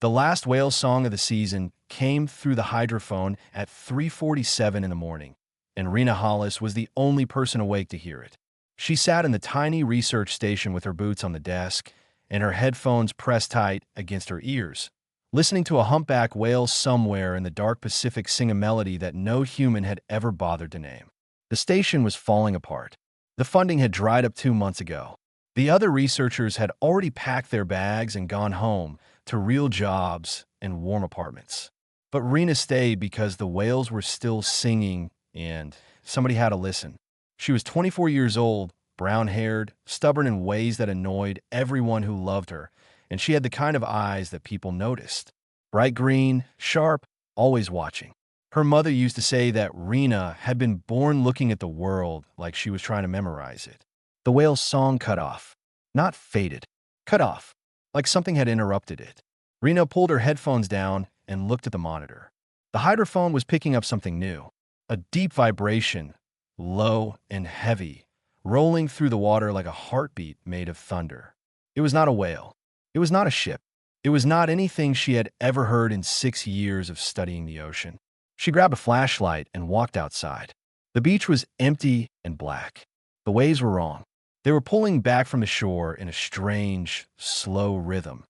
The last whale song of the season came through the hydrophone at 3:47 in the morning, and Rena Hollis was the only person awake to hear it. She sat in the tiny research station with her boots on the desk and her headphones pressed tight against her ears, listening to a humpback whale somewhere in the dark Pacific sing a melody that no human had ever bothered to name. The station was falling apart. The funding had dried up 2 months ago. The other researchers had already packed their bags and gone home to real jobs and warm apartments. But Rena stayed because the whales were still singing and somebody had to listen. She was 24 years old, brown-haired, stubborn in ways that annoyed everyone who loved her, and she had the kind of eyes that people noticed. Bright green, sharp, always watching. Her mother used to say that Rena had been born looking at the world like she was trying to memorize it. The whale's song cut off. Not faded. Cut off. Like something had interrupted it. Rena pulled her headphones down and looked at the monitor. The hydrophone was picking up something new. A deep vibration, low and heavy, rolling through the water like a heartbeat made of thunder. It was not a whale. It was not a ship. It was not anything she had ever heard in 6 years of studying the ocean. She grabbed a flashlight and walked outside. The beach was empty and black. The waves were wrong. They were pulling back from the shore in a strange, slow rhythm,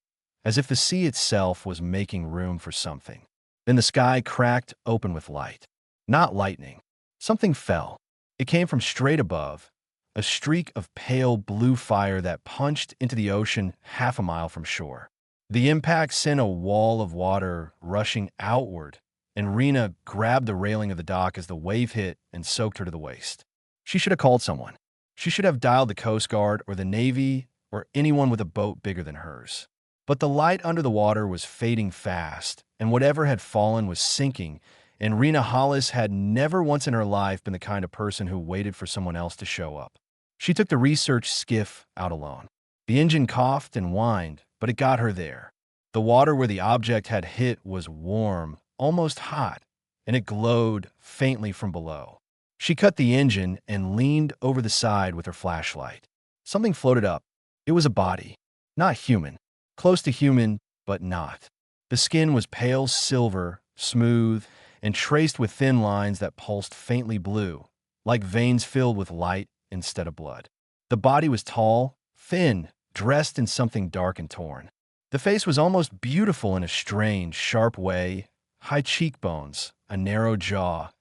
as if the sea itself was making room for something. Then the sky cracked open with light. Not lightning. Something fell. It came from straight above, a streak of pale blue fire that punched into the ocean half a mile from shore. The impact sent a wall of water rushing outward, and Rena grabbed the railing of the dock as the wave hit and soaked her to the waist. She should have called someone. She should have dialed the Coast Guard or the Navy or anyone with a boat bigger than hers. But the light under the water was fading fast, and whatever had fallen was sinking, and Rena Hollis had never once in her life been the kind of person who waited for someone else to show up. She took the research skiff out alone. The engine coughed and whined, but it got her there. The water where the object had hit was warm, almost hot, and it glowed faintly from below. She cut the engine and leaned over the side with her flashlight. Something floated up. It was a body. Not human. Close to human, but not. The skin was pale silver, smooth, and traced with thin lines that pulsed faintly blue, like veins filled with light instead of blood. The body was tall, thin, dressed in something dark and torn. The face was almost beautiful in a strange, sharp way, high cheekbones, a narrow jaw,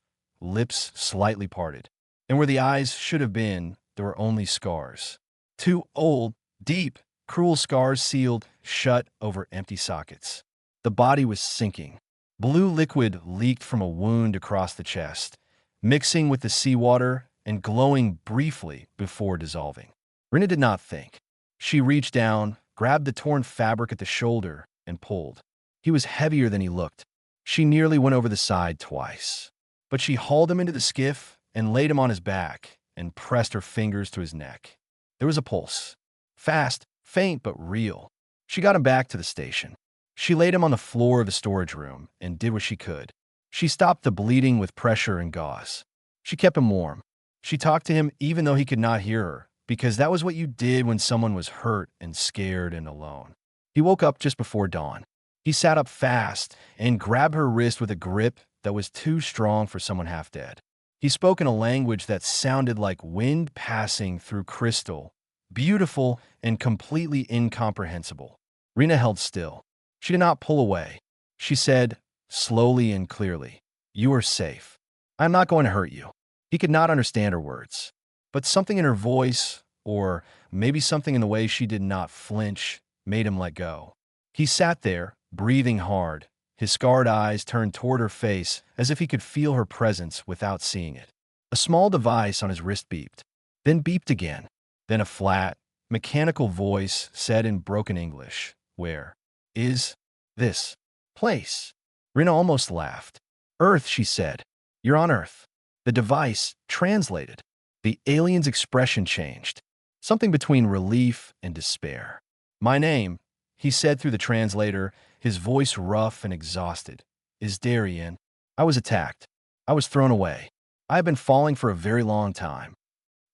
lips slightly parted. And where the eyes should have been, there were only scars. 2 old, deep, cruel scars sealed shut over empty sockets. The body was sinking. Blue liquid leaked from a wound across the chest, mixing with the seawater and glowing briefly before dissolving. Rena did not think. She reached down, grabbed the torn fabric at the shoulder, and pulled. He was heavier than he looked. She nearly went over the side twice. But she hauled him into the skiff and laid him on his back and pressed her fingers to his neck. There was a pulse. Fast, faint, but real. She got him back to the station. She laid him on the floor of the storage room and did what she could. She stopped the bleeding with pressure and gauze. She kept him warm. She talked to him even though he could not hear her, because that was what you did when someone was hurt and scared and alone. He woke up just before dawn. He sat up fast and grabbed her wrist with a grip that was too strong for someone half dead. He spoke in a language that sounded like wind passing through crystal, beautiful and completely incomprehensible. Rena held still. She did not pull away. She said, slowly and clearly, "You are safe. I am not going to hurt you." He could not understand her words, but something in her voice, or maybe something in the way she did not flinch, made him let go. He sat there, breathing hard, his scarred eyes turned toward her face as if he could feel her presence without seeing it. A small device on his wrist beeped, then beeped again. Then a flat, mechanical voice said in broken English, "Where is this place?" Rena almost laughed. "Earth," she said. "You're on Earth." The device translated. The alien's expression changed. Something between relief and despair. "My name," he said through the translator, his voice rough and exhausted, "is Darien. I was attacked. I was thrown away. I have been falling for a very long time."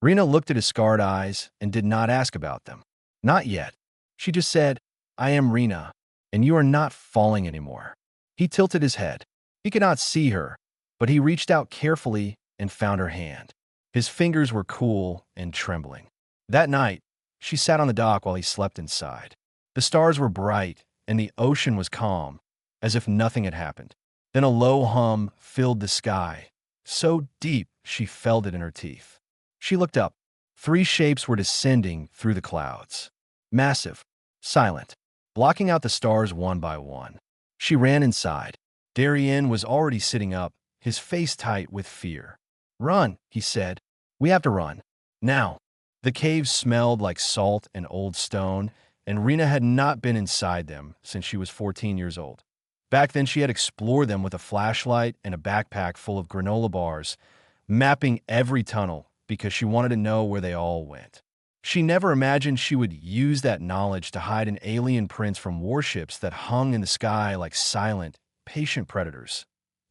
Rena looked at his scarred eyes and did not ask about them. Not yet. She just said, "I am Rena. and you are not falling anymore. He tilted his head. He could not see her, but he reached out carefully and found her hand. His fingers were cool and trembling. That night, she sat on the dock while he slept inside. The stars were bright, and the ocean was calm, as if nothing had happened. Then a low hum filled the sky, so deep she felt it in her teeth. She looked up. 3 shapes were descending through the clouds. Massive, silent, blocking out the stars one by one. She ran inside. Darien was already sitting up, his face tight with fear. "Run," he said. "We have to run. Now." The caves smelled like salt and old stone, and Rena had not been inside them since she was 14 years old. Back then, she had explored them with a flashlight and a backpack full of granola bars, mapping every tunnel because she wanted to know where they all went. She never imagined she would use that knowledge to hide an alien prince from warships that hung in the sky like silent, patient predators.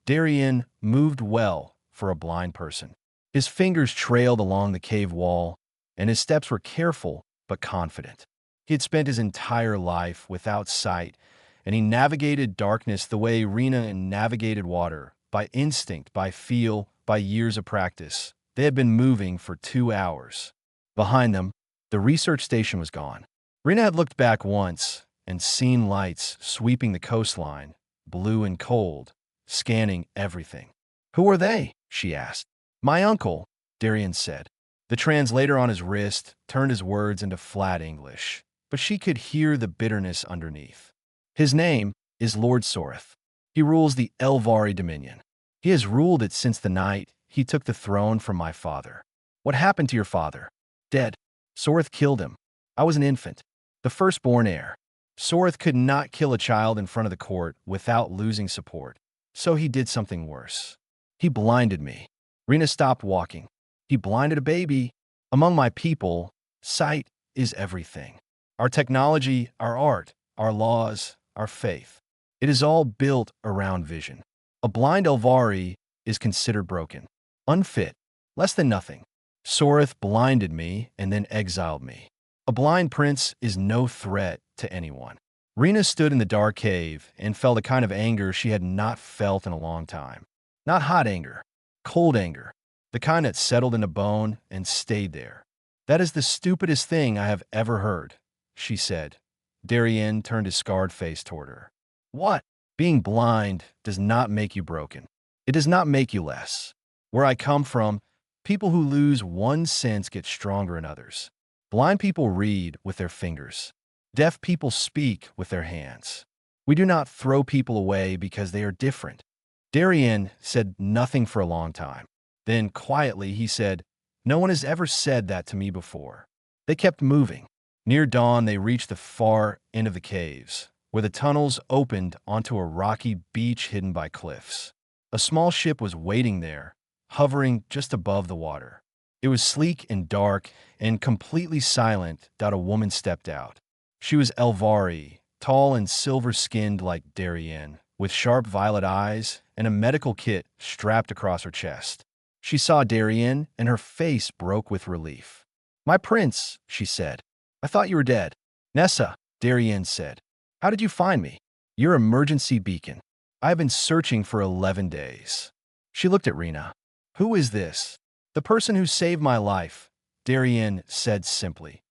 Darien moved well for a blind person. His fingers trailed along the cave wall, and his steps were careful but confident. He had spent his entire life without sight, and he navigated darkness the way Rena navigated water, by instinct, by feel, by years of practice. They had been moving for 2 hours. Behind them, the research station was gone. Rena had looked back once and seen lights sweeping the coastline, blue and cold, scanning everything. "Who are they?" she asked. "My uncle," Darien said. The translator on his wrist turned his words into flat English, but she could hear the bitterness underneath. "His name is Lord Soreth. He rules the Elvari Dominion. He has ruled it since the night he took the throne from my father." "What happened to your father?" "Dead. Soreth killed him. I was an infant, the firstborn heir. Soreth could not kill a child in front of the court without losing support, so he did something worse. He blinded me." Rena stopped walking. "He blinded a baby. Among my people, sight is everything. Our technology, our art, our laws, our faith. It is all built around vision. A blind Elvari is considered broken, unfit, less than nothing. Soreth blinded me and then exiled me. A blind prince is no threat to anyone." Rena stood in the dark cave and felt a kind of anger she had not felt in a long time. Not hot anger, cold anger, the kind that settled into bone and stayed there. "That is the stupidest thing I have ever heard," she said. Darien turned his scarred face toward her. "What?" "Being blind does not make you broken. It does not make you less. Where I come from, people who lose one sense get stronger in others. Blind people read with their fingers. Deaf people speak with their hands. We do not throw people away because they are different." Darien said nothing for a long time. Then, quietly, he said, "No one has ever said that to me before." They kept moving. Near dawn, they reached the far end of the caves, where the tunnels opened onto a rocky beach hidden by cliffs. A small ship was waiting there, hovering just above the water. It was sleek and dark and completely silent till a woman stepped out. She was Elvari, tall and silver-skinned like Darien, with sharp violet eyes and a medical kit strapped across her chest. She saw Darien, and her face broke with relief. "My prince," she said. "I thought you were dead." "Nessa," Darien said. "How did you find me?" "Your emergency beacon. I have been searching for 11 days." She looked at Rena. "Who is this?" "The person who saved my life," Darien said simply.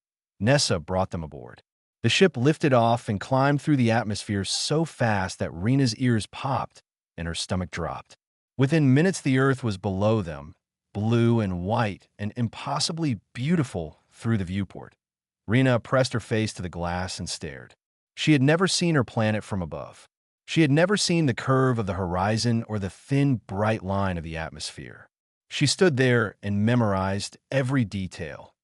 Nessa brought them aboard. The ship lifted off and climbed through the atmosphere so fast that Rena's ears popped and her stomach dropped. Within minutes, the Earth was below them, blue and white and impossibly beautiful through the viewport. Rena pressed her face to the glass and stared. She had never seen her planet from above. She had never seen the curve of the horizon or the thin, bright line of the atmosphere. She stood there and memorized every detail.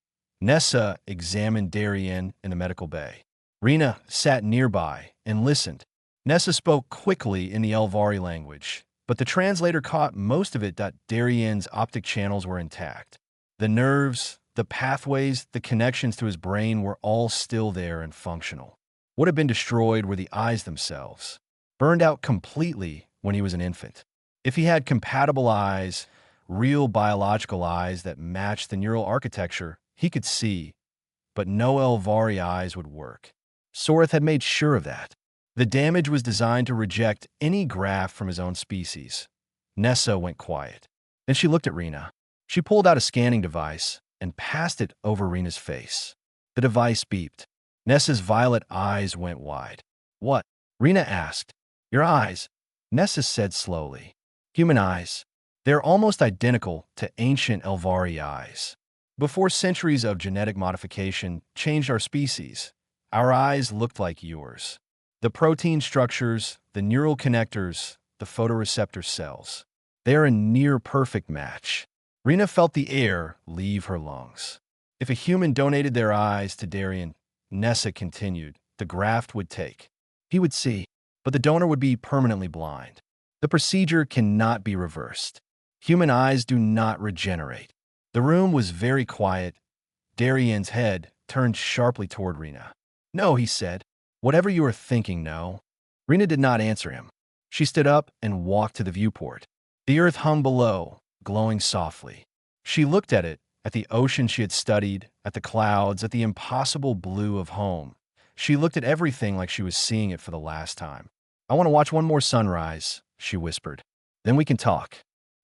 Nessa examined Darien in the medical bay. Rena sat nearby and listened. Nessa spoke quickly in the Elvari language, but the translator caught most of it that Darien's optic channels were intact. The nerves, the pathways, the connections to his brain were all still there and functional. What had been destroyed were the eyes themselves, burned out completely when he was an infant. If he had compatible eyes, real biological eyes that matched the neural architecture, he could see, but no Elvari eyes would work. Soreth had made sure of that. The damage was designed to reject any graft from his own species. Nessa went quiet. Then she looked at Rena. She pulled out a scanning device and passed it over Rena's face. The device beeped. Nessa's violet eyes went wide. What? Rena asked. Your eyes, Nessa said slowly. Human eyes. They're almost identical to ancient Elvari eyes. Before centuries of genetic modification changed our species, our eyes looked like yours. The protein structures, the neural connectors, the photoreceptor cells. They are a near-perfect match. Rena felt the air leave her lungs. If a human donated their eyes to Darien, Nessa continued, the graft would take. He would see, but the donor would be permanently blind. The procedure cannot be reversed. Human eyes do not regenerate. The room was very quiet. Darien's head turned sharply toward Rena. No, he said. Whatever you are thinking, no. Rena did not answer him. She stood up and walked to the viewport. The earth hung below, glowing softly. She looked at it, at the ocean she had studied, at the clouds, at the impossible blue of home. She looked at everything like she was seeing it for the last time. I want to watch one more sunrise, she whispered. Then we can talk.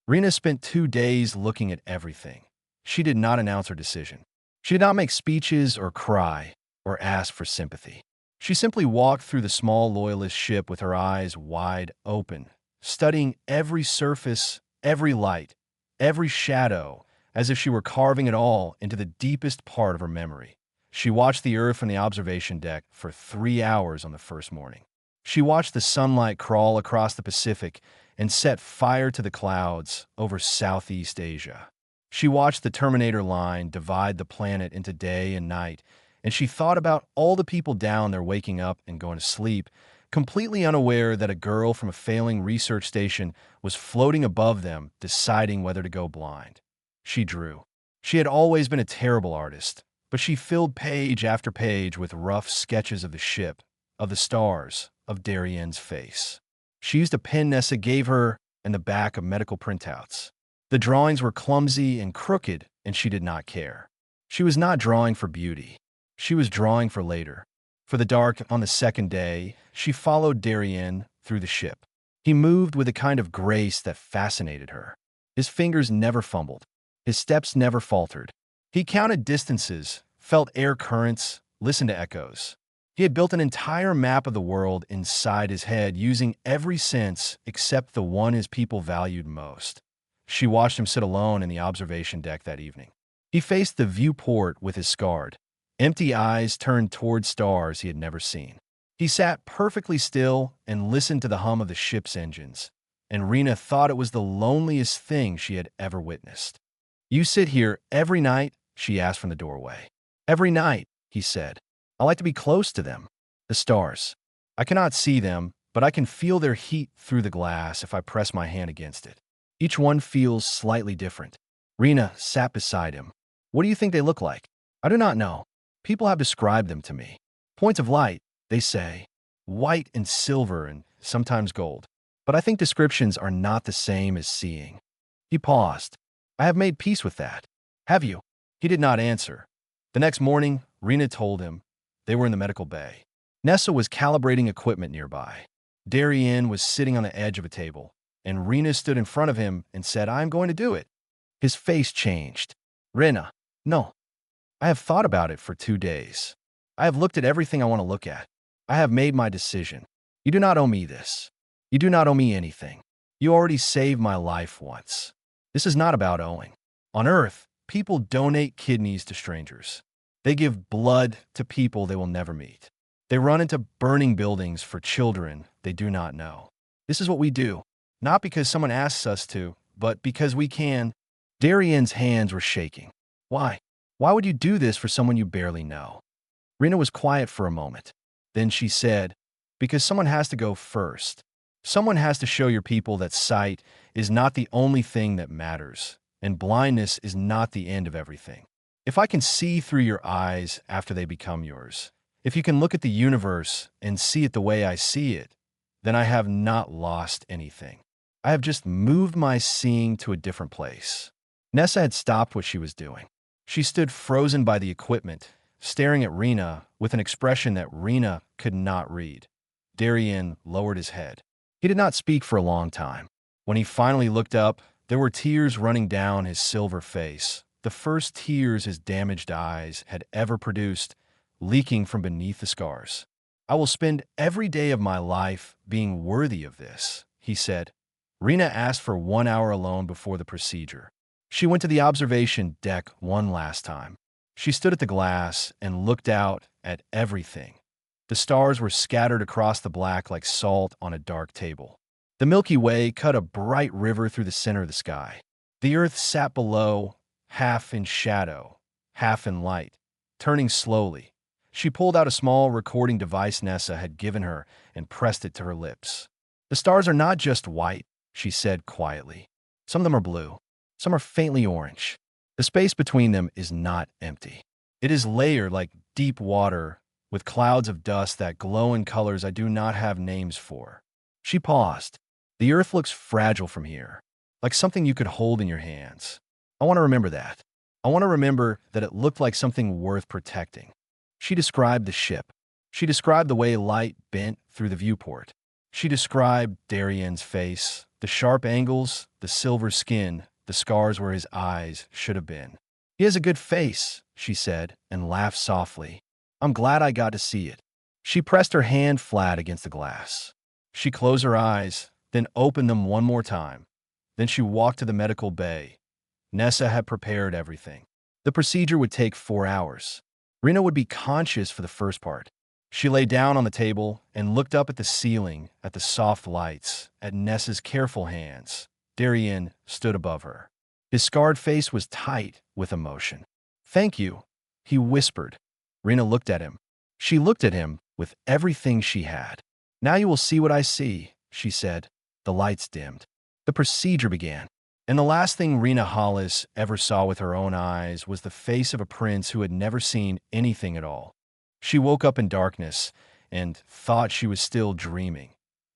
Rena spent 2 days looking at everything. She did not announce her decision. She did not make speeches or cry or ask for sympathy. She simply walked through the small loyalist ship with her eyes wide open, studying every surface, every light, every shadow, as if she were carving it all into the deepest part of her memory. She watched the Earth from the observation deck for 3 hours on the first morning. She watched the sunlight crawl across the Pacific and set fire to the clouds over Southeast Asia. She watched the Terminator line divide the planet into day and night, and she thought about all the people down there waking up and going to sleep, completely unaware that a girl from a failing research station was floating above them, deciding whether to go blind. She drew. She had always been a terrible artist, but she filled page after page with rough sketches of the ship, of the stars, of Darien's face. She used a pen Nessa gave her and the back of medical printouts. The drawings were clumsy and crooked, and she did not care. She was not drawing for beauty. She was drawing for later. For the dark on the second day, she followed Darien through the ship. He moved with a kind of grace that fascinated her. His fingers never fumbled. His steps never faltered. He counted distances, felt air currents, listened to echoes. He had built an entire map of the world inside his head, using every sense except the one his people valued most. She watched him sit alone in the observation deck that evening. He faced the viewport with his scarred, empty eyes turned toward stars he had never seen. He sat perfectly still and listened to the hum of the ship's engines, and Rena thought it was the loneliest thing she had ever witnessed. You sit here every night? She asked from the doorway. Every night, he said. I like to be close to them. The stars. I cannot see them, but I can feel their heat through the glass if I press my hand against it. Each one feels slightly different. Rena sat beside him. What do you think they look like? I do not know. People have described them to me. Points of light, they say. White and silver and sometimes gold. But I think descriptions are not the same as seeing. He paused. I have made peace with that. Have you? He did not answer. The next morning, Rena told him. They were in the medical bay. Nessa was calibrating equipment nearby. Darien was sitting on the edge of a table, and Rena stood in front of him and said, I am going to do it. His face changed. Rena, no. I have thought about it for 2 days. I have looked at everything I want to look at. I have made my decision. You do not owe me this. You do not owe me anything. You already saved my life once. This is not about owing. On Earth, people donate kidneys to strangers. They give blood to people they will never meet. They run into burning buildings for children they do not know. This is what we do, not because someone asks us to, but because we can. Darien's hands were shaking. Why? Why would you do this for someone you barely know? Rena was quiet for a moment. Then she said, because someone has to go first. Someone has to show your people that sight is not the only thing that matters, and blindness is not the end of everything. If I can see through your eyes after they become yours, if you can look at the universe and see it the way I see it, then I have not lost anything. I have just moved my seeing to a different place. Nessa had stopped what she was doing. She stood frozen by the equipment, staring at Rena with an expression that Rena could not read. Darien lowered his head. He did not speak for a long time. When he finally looked up, there were tears running down his silver face, the first tears his damaged eyes had ever produced, leaking from beneath the scars. "I will spend every day of my life being worthy of this," he said. Rena asked for 1 hour alone before the procedure. She went to the observation deck one last time. She stood at the glass and looked out at everything. The stars were scattered across the black like salt on a dark table. The Milky Way cut a bright river through the center of the sky. The Earth sat below, half in shadow, half in light, turning slowly. She pulled out a small recording device Nessa had given her and pressed it to her lips. "The stars are not just white," she said quietly. "Some of them are blue. Some are faintly orange. The space between them is not empty. It is layered like deep water with clouds of dust that glow in colors I do not have names for." She paused. "The Earth looks fragile from here, like something you could hold in your hands. I want to remember that. I want to remember that it looked like something worth protecting." She described the ship. She described the way light bent through the viewport. She described Darien's face, the sharp angles, the silver skin, the scars where his eyes should have been. "He has a good face," she said, and laughed softly. "I'm glad I got to see it." She pressed her hand flat against the glass. She closed her eyes, then opened them one more time. Then she walked to the medical bay. Nessa had prepared everything. The procedure would take 4 hours. Rena would be conscious for the first part. She lay down on the table and looked up at the ceiling, at the soft lights, at Nessa's careful hands. Darien stood above her. His scarred face was tight with emotion. "Thank you," he whispered. Rena looked at him. She looked at him with everything she had. "Now you will see what I see," she said. The lights dimmed. The procedure began. And the last thing Rena Hollis ever saw with her own eyes was the face of a prince who had never seen anything at all. She woke up in darkness and thought she was still dreaming.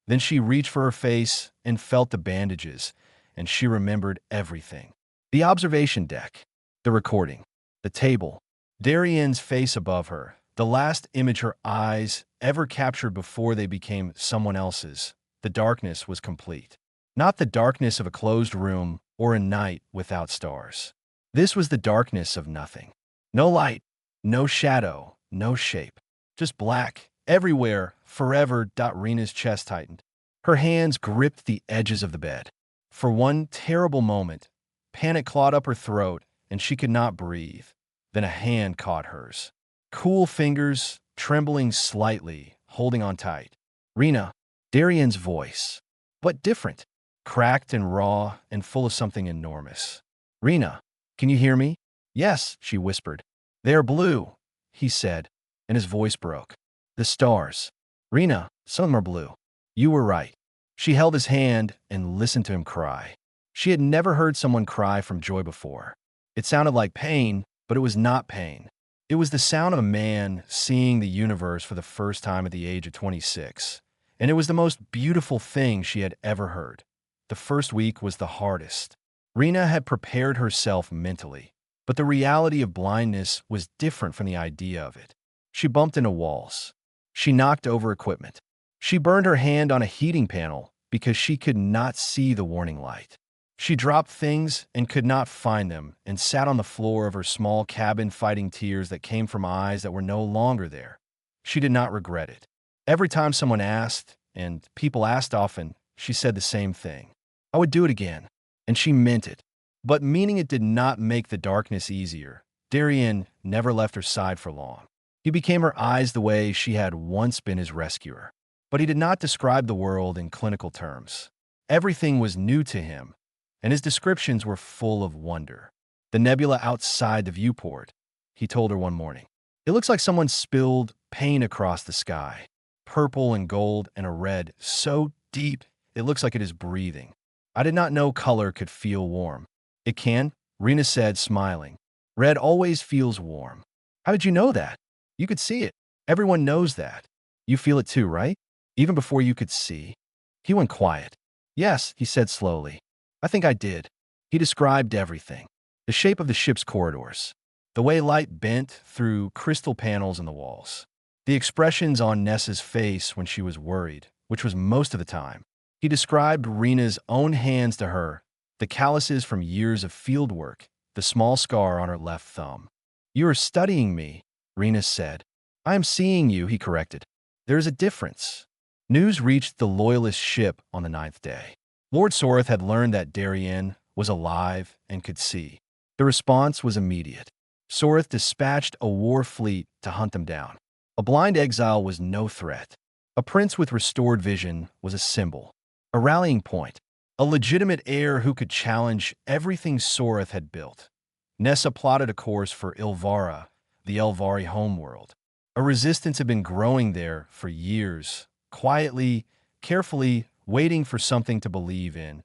Then she reached for her face and felt the bandages, and she remembered everything. The observation deck, the recording, the table, Darien's face above her, the last image her eyes ever captured before they became someone else's. The darkness was complete. Not the darkness of a closed room or a night without stars. This was the darkness of nothing. No light, no shadow, no shape. Just black, everywhere, forever. Rena's chest tightened. Her hands gripped the edges of the bed. For one terrible moment, panic clawed up her throat, and she could not breathe. Then a hand caught hers. Cool fingers, trembling slightly, holding on tight. "Rena," Darien's voice, but different. Cracked and raw and full of something enormous. "Rena, can you hear me?" "Yes," she whispered. "They are blue," he said, and his voice broke. "The stars. Rena, some of them are blue. You were right." She held his hand and listened to him cry. She had never heard someone cry from joy before. It sounded like pain, but it was not pain. It was the sound of a man seeing the universe for the first time at the age of 26, and it was the most beautiful thing she had ever heard. The first week was the hardest. Rena had prepared herself mentally, but the reality of blindness was different from the idea of it. She bumped into walls. She knocked over equipment. She burned her hand on a heating panel because she could not see the warning light. She dropped things and could not find them and sat on the floor of her small cabin fighting tears that came from eyes that were no longer there. She did not regret it. Every time someone asked, and people asked often, she said the same thing. "I would do it again." And she meant it. But meaning it did not make the darkness easier. Darien never left her side for long. He became her eyes the way she had once been his rescuer. But he did not describe the world in clinical terms. Everything was new to him, and his descriptions were full of wonder. "The nebula outside the viewport," he told her one morning. "It looks like someone spilled paint across the sky. Purple and gold and a red so deep it looks like it is breathing. I did not know color could feel warm." "It can," Rena said, smiling. "Red always feels warm." "How did you know that?" "You could see it. Everyone knows that. You feel it too, right? Even before you could see." He went quiet. "Yes," he said slowly. "I think I did." He described everything. The shape of the ship's corridors. The way light bent through crystal panels in the walls. The expressions on Nessa's face when she was worried, which was most of the time. He described Rena's own hands to her, the calluses from years of field work, the small scar on her left thumb. "You are studying me," Rena said. "I am seeing you," he corrected. "There is a difference." News reached the Loyalist ship on the 9th day. Lord Soreth had learned that Darien was alive and could see. The response was immediate. Soreth dispatched a war fleet to hunt them down. A blind exile was no threat. A prince with restored vision was a symbol, a rallying point, a legitimate heir who could challenge everything Soreth had built. Nessa plotted a course for Ilvara, the Elvari homeworld. A resistance had been growing there for years, quietly, carefully, waiting for something to believe in.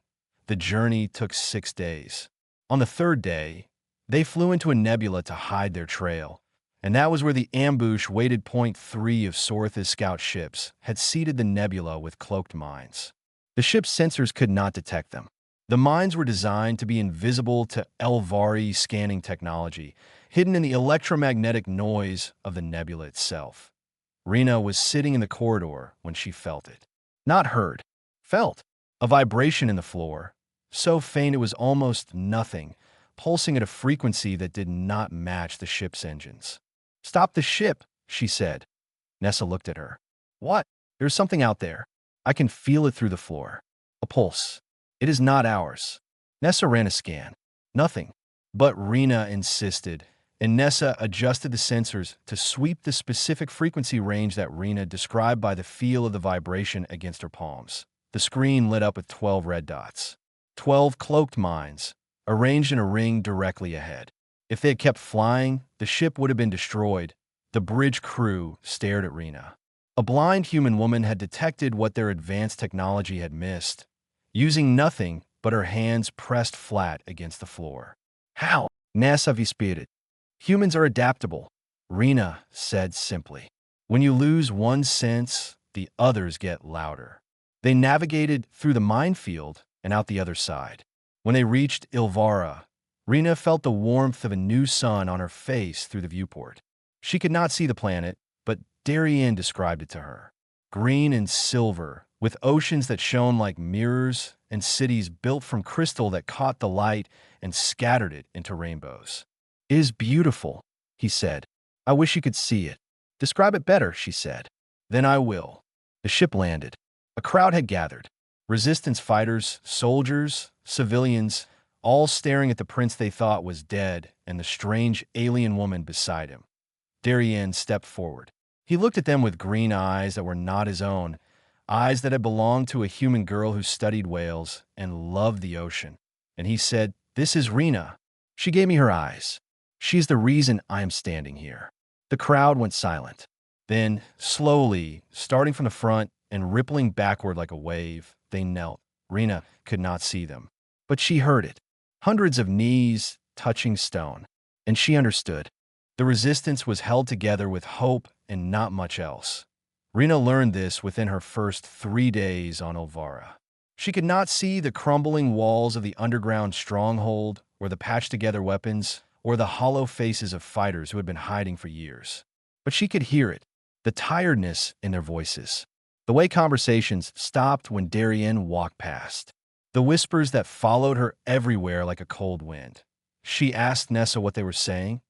The journey took 6 days. On the 3rd day, they flew into a nebula to hide their trail, and that was where the ambush waited. Point 3 of Soreth's scout ships had seeded the nebula with cloaked mines. The ship's sensors could not detect them. The mines were designed to be invisible to Elvari scanning technology, hidden in the electromagnetic noise of the nebula itself. Rena was sitting in the corridor when she felt it. Not heard, felt. A vibration in the floor, so faint it was almost nothing, pulsing at a frequency that did not match the ship's engines. "Stop the ship," she said. Nessa looked at her. "What?" "There's something out there. I can feel it through the floor. A pulse. It is not ours." Nessa ran a scan. Nothing. But Rena insisted, and Nessa adjusted the sensors to sweep the specific frequency range that Rena described by the feel of the vibration against her palms. The screen lit up with 12 red dots. 12 cloaked mines, arranged in a ring directly ahead. If they had kept flying, the ship would have been destroyed. The bridge crew stared at Rena. A blind human woman had detected what their advanced technology had missed, using nothing but her hands pressed flat against the floor. "How?" Nessa vispirted. "Humans are adaptable," Rena said simply. "When you lose one sense, the others get louder." They navigated through the minefield and out the other side. When they reached Ilvara, Rena felt the warmth of a new sun on her face through the viewport. She could not see the planet, but Darien described it to her. Green and silver, with oceans that shone like mirrors and cities built from crystal that caught the light and scattered it into rainbows. "It is beautiful," he said. "I wish you could see it." "Describe it better," she said. "Then I will." The ship landed. A crowd had gathered. Resistance fighters, soldiers, civilians, all staring at the prince they thought was dead and the strange alien woman beside him. Darien stepped forward. He looked at them with green eyes that were not his own, eyes that had belonged to a human girl who studied whales and loved the ocean. And he said, "This is Rena. She gave me her eyes. She is the reason I am standing here." The crowd went silent. Then, slowly, starting from the front and rippling backward like a wave, they knelt. Rena could not see them, but she heard it. Hundreds of knees touching stone. And she understood. The resistance was held together with hope and not much else. Rena learned this within her first 3 days on Ilvara. She could not see the crumbling walls of the underground stronghold or the patched-together weapons or the hollow faces of fighters who had been hiding for years. But she could hear it, the tiredness in their voices. The way conversations stopped when Darien walked past. The whispers that followed her everywhere like a cold wind. She asked Nessa what they were saying.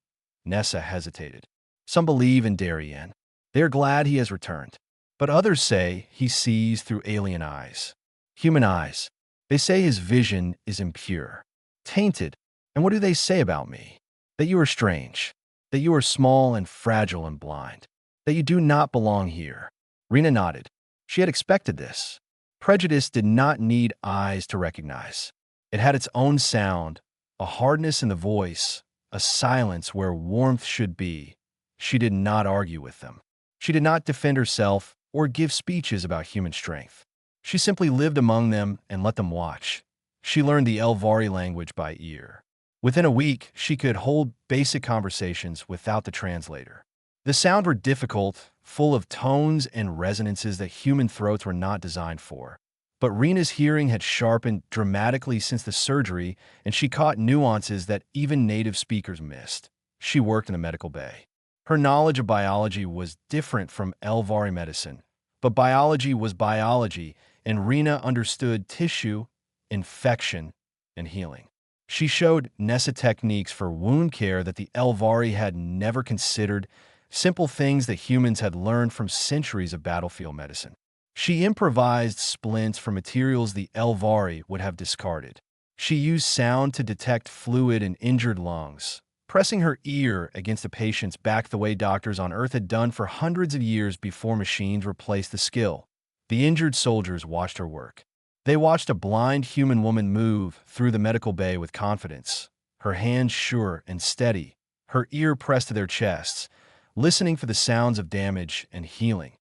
Nessa hesitated. Some believe in Darien. They are glad he has returned. But others say he sees through alien eyes. Human eyes. They say his vision is impure, tainted. And what do they say about me? That you are strange. That you are small and fragile and blind. That you do not belong here. Rena nodded. She had expected this. Prejudice did not need eyes to recognize. It had its own sound, a hardness in the voice, a silence where warmth should be. She did not argue with them. She did not defend herself or give speeches about human strength. She simply lived among them and let them watch. She learned the Elvari language by ear. Within a week, she could hold basic conversations without the translator. The sounds were difficult, full of tones and resonances that human throats were not designed for. But Rena's hearing had sharpened dramatically since the surgery, and she caught nuances that even native speakers missed. She worked in a medical bay. Her knowledge of biology was different from Elvari medicine, but biology was biology, and Rena understood tissue, infection, and healing. She showed Nessa techniques for wound care that the Elvari had never considered, simple things that humans had learned from centuries of battlefield medicine. She improvised splints for materials the Elvari would have discarded. She used sound to detect fluid in injured lungs, pressing her ear against a patient's back the way doctors on Earth had done for hundreds of years before machines replaced the skill. The injured soldiers watched her work. They watched a blind human woman move through the medical bay with confidence, her hands sure and steady, her ear pressed to their chests, listening for the sounds of damage and healing.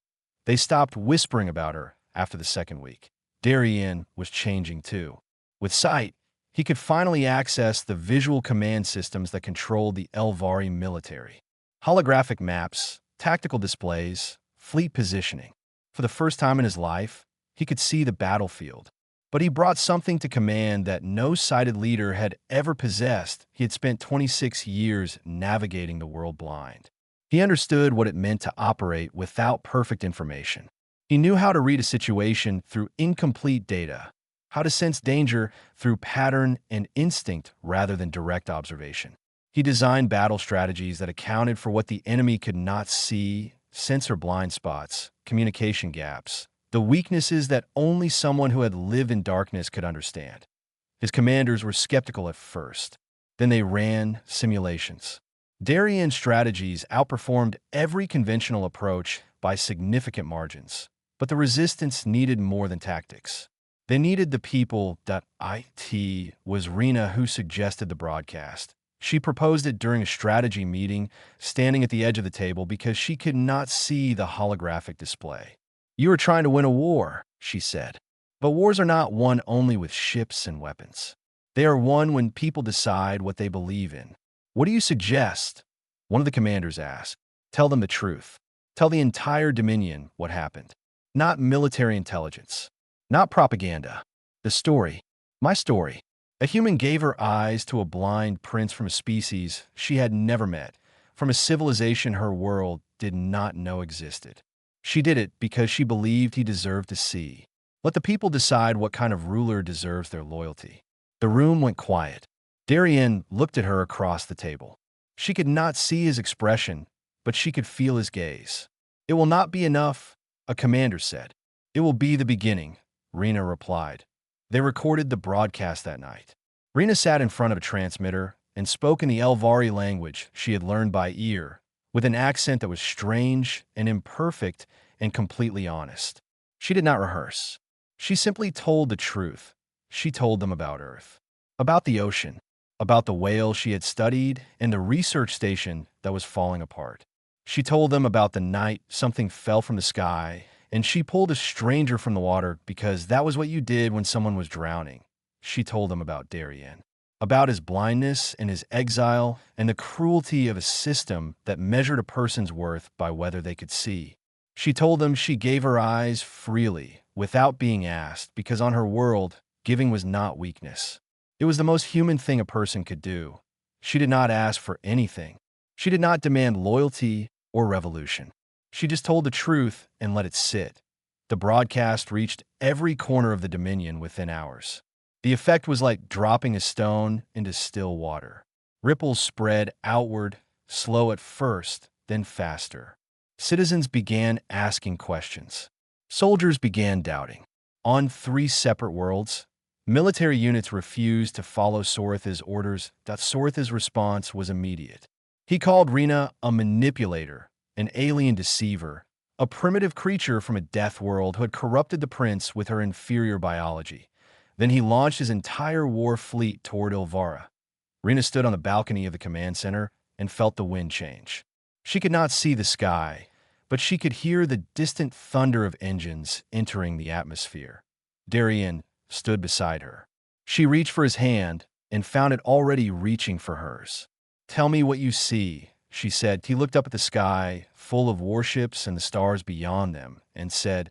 They stopped whispering about her after the second week. Darien was changing too. With sight, he could finally access the visual command systems that controlled the Elvari military. Holographic maps, tactical displays, fleet positioning. For the first time in his life, he could see the battlefield. But he brought something to command that no sighted leader had ever possessed. He had spent 26 years navigating the world blind. He understood what it meant to operate without perfect information. He knew how to read a situation through incomplete data, how to sense danger through pattern and instinct rather than direct observation. He designed battle strategies that accounted for what the enemy could not see, sensor blind spots, communication gaps, the weaknesses that only someone who had lived in darkness could understand. His commanders were skeptical at first. Then they ran simulations. Darien's strategies outperformed every conventional approach by significant margins. But the resistance needed more than tactics. They needed the people. It was Rena who suggested the broadcast. She proposed it during a strategy meeting, standing at the edge of the table because she could not see the holographic display. "You are trying to win a war," she said. "But wars are not won only with ships and weapons. They are won when people decide what they believe in." "What do you suggest?" one of the commanders asked. "Tell them the truth. Tell the entire Dominion what happened. Not military intelligence. Not propaganda. The story. My story." A human gave her eyes to a blind prince from a species she had never met, from a civilization her world did not know existed. She did it because she believed he deserved to see. Let the people decide what kind of ruler deserves their loyalty. The room went quiet. Darien looked at her across the table. She could not see his expression, but she could feel his gaze. "It will not be enough," a commander said. "It will be the beginning," Rena replied. They recorded the broadcast that night. Rena sat in front of a transmitter and spoke in the Elvari language she had learned by ear, with an accent that was strange and imperfect and completely honest. She did not rehearse. She simply told the truth. She told them about Earth, about the ocean, about the whale she had studied and the research station that was falling apart. She told them about the night something fell from the sky and she pulled a stranger from the water because that was what you did when someone was drowning. She told them about Darien, about his blindness and his exile and the cruelty of a system that measured a person's worth by whether they could see. She told them she gave her eyes freely, without being asked, because on her world, giving was not weakness. It was the most human thing a person could do. She did not ask for anything. She did not demand loyalty or revolution. She just told the truth and let it sit. The broadcast reached every corner of the Dominion within hours. The effect was like dropping a stone into still water. Ripples spread outward, slow at first, then faster. Citizens began asking questions. Soldiers began doubting. On 3 separate worlds, military units refused to follow Sorith's orders. Sorith's response was immediate. He called Rena a manipulator, an alien deceiver, a primitive creature from a death world who had corrupted the prince with her inferior biology. Then he launched his entire war fleet toward Ilvara. Rena stood on the balcony of the command center and felt the wind change. She could not see the sky, but she could hear the distant thunder of engines entering the atmosphere. Darien stood beside her. She reached for his hand and found it already reaching for hers. "Tell me what you see," she said. He looked up at the sky, full of warships and the stars beyond them, and said,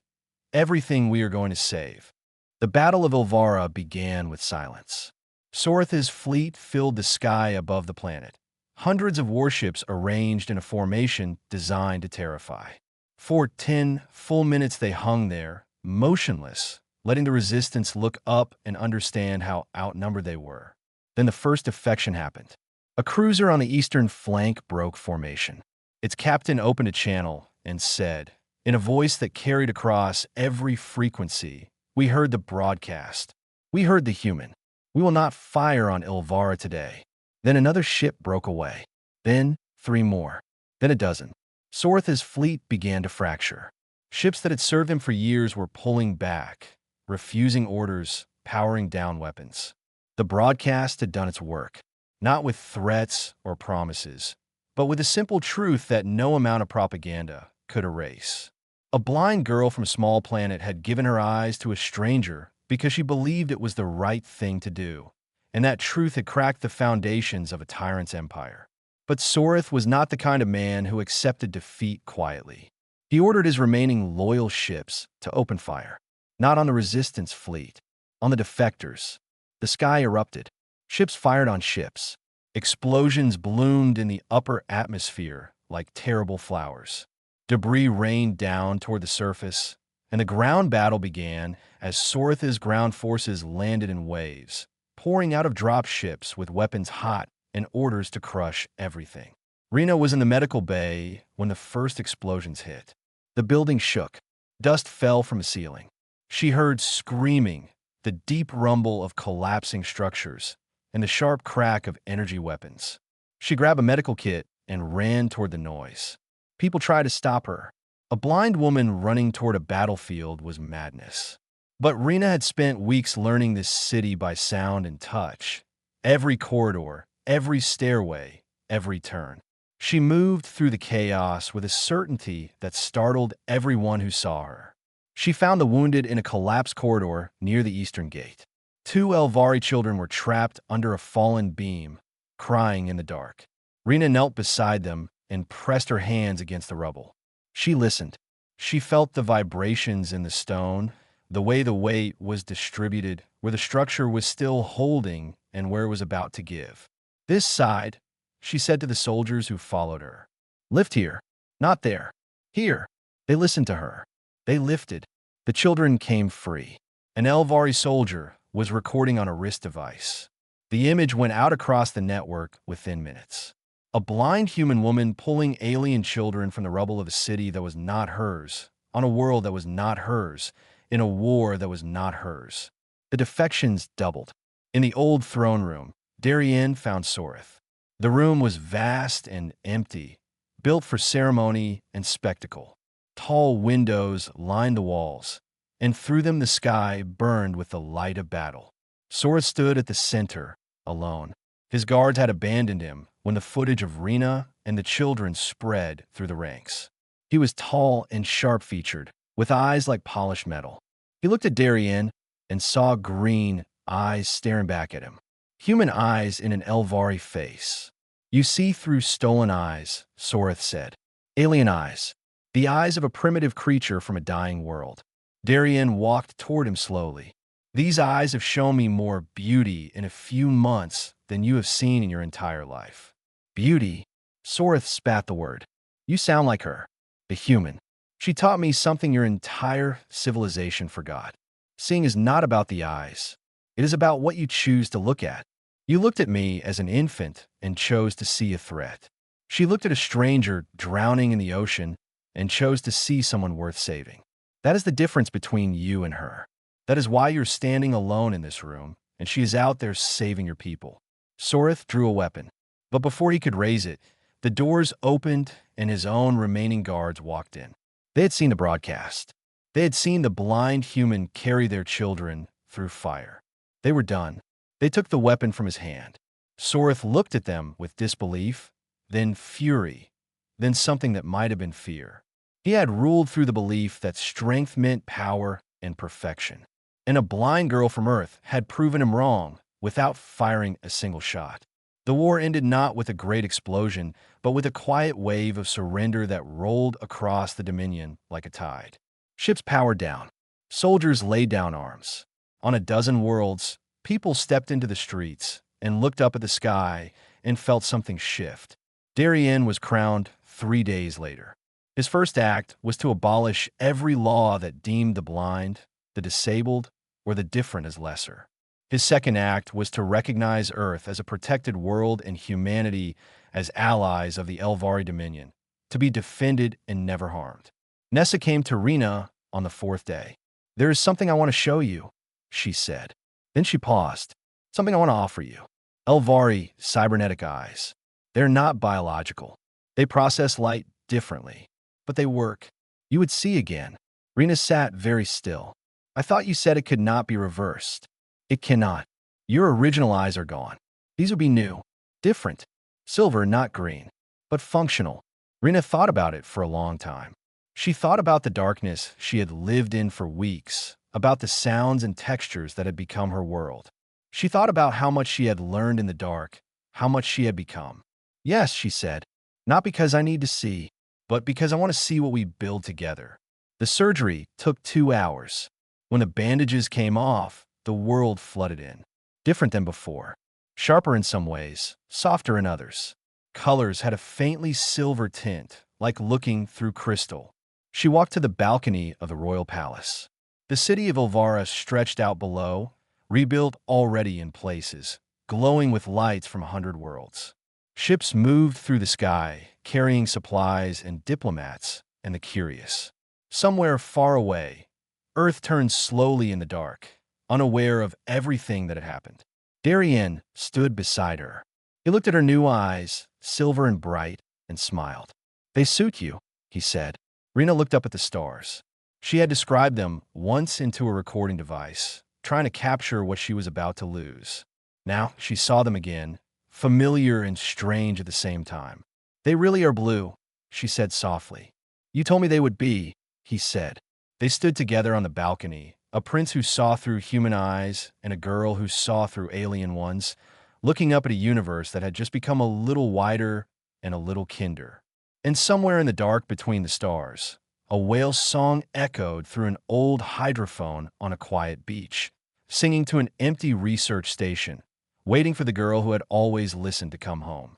"Everything we are going to save." The Battle of Ilvara began with silence. Sorith's fleet filled the sky above the planet. hundreds of warships arranged in a formation designed to terrify. For 10 full minutes they hung there, motionless, letting the resistance look up and understand how outnumbered they were. Then the first defection happened. A cruiser on the eastern flank broke formation. Its captain opened a channel and said, in a voice that carried across every frequency, "We heard the broadcast. We heard the human. We will not fire on Ilvara today." Then another ship broke away. Then 3 more. Then a dozen. Sorth's fleet began to fracture. Ships that had served him for years were pulling back, refusing orders, powering down weapons. The broadcast had done its work, not with threats or promises, but with the simple truth that no amount of propaganda could erase. A blind girl from a small planet had given her eyes to a stranger because she believed it was the right thing to do, and that truth had cracked the foundations of a tyrant's empire. But Sorth was not the kind of man who accepted defeat quietly. He ordered his remaining loyal ships to open fire, not on the resistance fleet, on the defectors. The sky erupted. Ships fired on ships. Explosions bloomed in the upper atmosphere like terrible flowers. Debris rained down toward the surface, and the ground battle began as Sorth's ground forces landed in waves, pouring out of drop ships with weapons hot and orders to crush everything. Rena was in the medical bay when the first explosions hit. The building shook. Dust fell from the ceiling. She heard screaming, the deep rumble of collapsing structures, and the sharp crack of energy weapons. She grabbed a medical kit and ran toward the noise. People tried to stop her. A blind woman running toward a battlefield was madness. But Rena had spent weeks learning this city by sound and touch. Every corridor, every stairway, every turn. She moved through the chaos with a certainty that startled everyone who saw her. She found the wounded in a collapsed corridor near the eastern gate. 2 Elvari children were trapped under a fallen beam, crying in the dark. Rena knelt beside them and pressed her hands against the rubble. She listened. She felt the vibrations in the stone, the way the weight was distributed, where the structure was still holding and where it was about to give. "This side," she said to the soldiers who followed her. "Lift here, not there. Here." They listened to her. They lifted. The children came free. An Elvari soldier was recording on a wrist device. The image went out across the network within minutes. A blind human woman pulling alien children from the rubble of a city that was not hers, on a world that was not hers, in a war that was not hers. The defections doubled. In the old throne room, Darien found Sorth. The room was vast and empty, built for ceremony and spectacle. Tall windows lined the walls, and through them the sky burned with the light of battle. Sorth stood at the center, alone. His guards had abandoned him when the footage of Rena and the children spread through the ranks. He was tall and sharp-featured, with eyes like polished metal. He looked at Darien and saw green eyes staring back at him. Human eyes in an Elvari face. "You see through stolen eyes," Sorth said. "Alien eyes. The eyes of a primitive creature from a dying world." Darien walked toward him slowly. "These eyes have shown me more beauty in a few months than you have seen in your entire life." "Beauty?" Sorth spat the word. "You sound like her. The human. She taught me something your entire civilization forgot. Seeing is not about the eyes. It is about what you choose to look at. You looked at me as an infant and chose to see a threat. She looked at a stranger drowning in the ocean and chose to see someone worth saving. That is the difference between you and her. That is why you're standing alone in this room, and she is out there saving your people." Sorth drew a weapon, but before he could raise it, the doors opened and his own remaining guards walked in. They had seen the broadcast. They had seen the blind human carry their children through fire. They were done. They took the weapon from his hand. Sorth looked at them with disbelief, then fury, then something that might have been fear. He had ruled through the belief that strength meant power and perfection. And a blind girl from Earth had proven him wrong without firing a single shot. The war ended not with a great explosion, but with a quiet wave of surrender that rolled across the Dominion like a tide. Ships powered down. Soldiers laid down arms. On a dozen worlds, people stepped into the streets and looked up at the sky and felt something shift. Darien was crowned 3 days later. His first act was to abolish every law that deemed the blind, the disabled, or the different as lesser. His second act was to recognize Earth as a protected world and humanity as allies of the Elvari Dominion, to be defended and never harmed. Nessa came to Rena on the fourth day. "There is something I want to show you," she said. Then she paused. "Something I want to offer you. Elvari cybernetic eyes. They're not biological. They process light differently, but they work. You would see again." Rena sat very still. "I thought you said it could not be reversed." "It cannot. Your original eyes are gone. These would be new, different, silver, not green, but functional." Rena thought about it for a long time. She thought about the darkness she had lived in for weeks, about the sounds and textures that had become her world. She thought about how much she had learned in the dark, how much she had become. "Yes," she said, "not because I need to see, but because I want to see what we build together." The surgery took 2 hours. When the bandages came off, the world flooded in. Different than before. Sharper in some ways, softer in others. Colors had a faintly silver tint, like looking through crystal. She walked to the balcony of the royal palace. The city of Elvara stretched out below, rebuilt already in places, glowing with lights from 100 worlds. Ships moved through the sky, carrying supplies and diplomats and the curious. Somewhere far away, Earth turned slowly in the dark, unaware of everything that had happened. Darien stood beside her. He looked at her new eyes, silver and bright, and smiled. "They suit you," he said. Rena looked up at the stars. She had described them once into a recording device, trying to capture what she was about to lose. Now she saw them again, familiar and strange at the same time. "They really are blue," she said softly. "You told me they would be," he said. They stood together on the balcony, a prince who saw through human eyes and a girl who saw through alien ones, looking up at a universe that had just become a little wider and a little kinder. And somewhere in the dark between the stars, a whale's song echoed through an old hydrophone on a quiet beach, singing to an empty research station, waiting for the girl who had always listened to come home.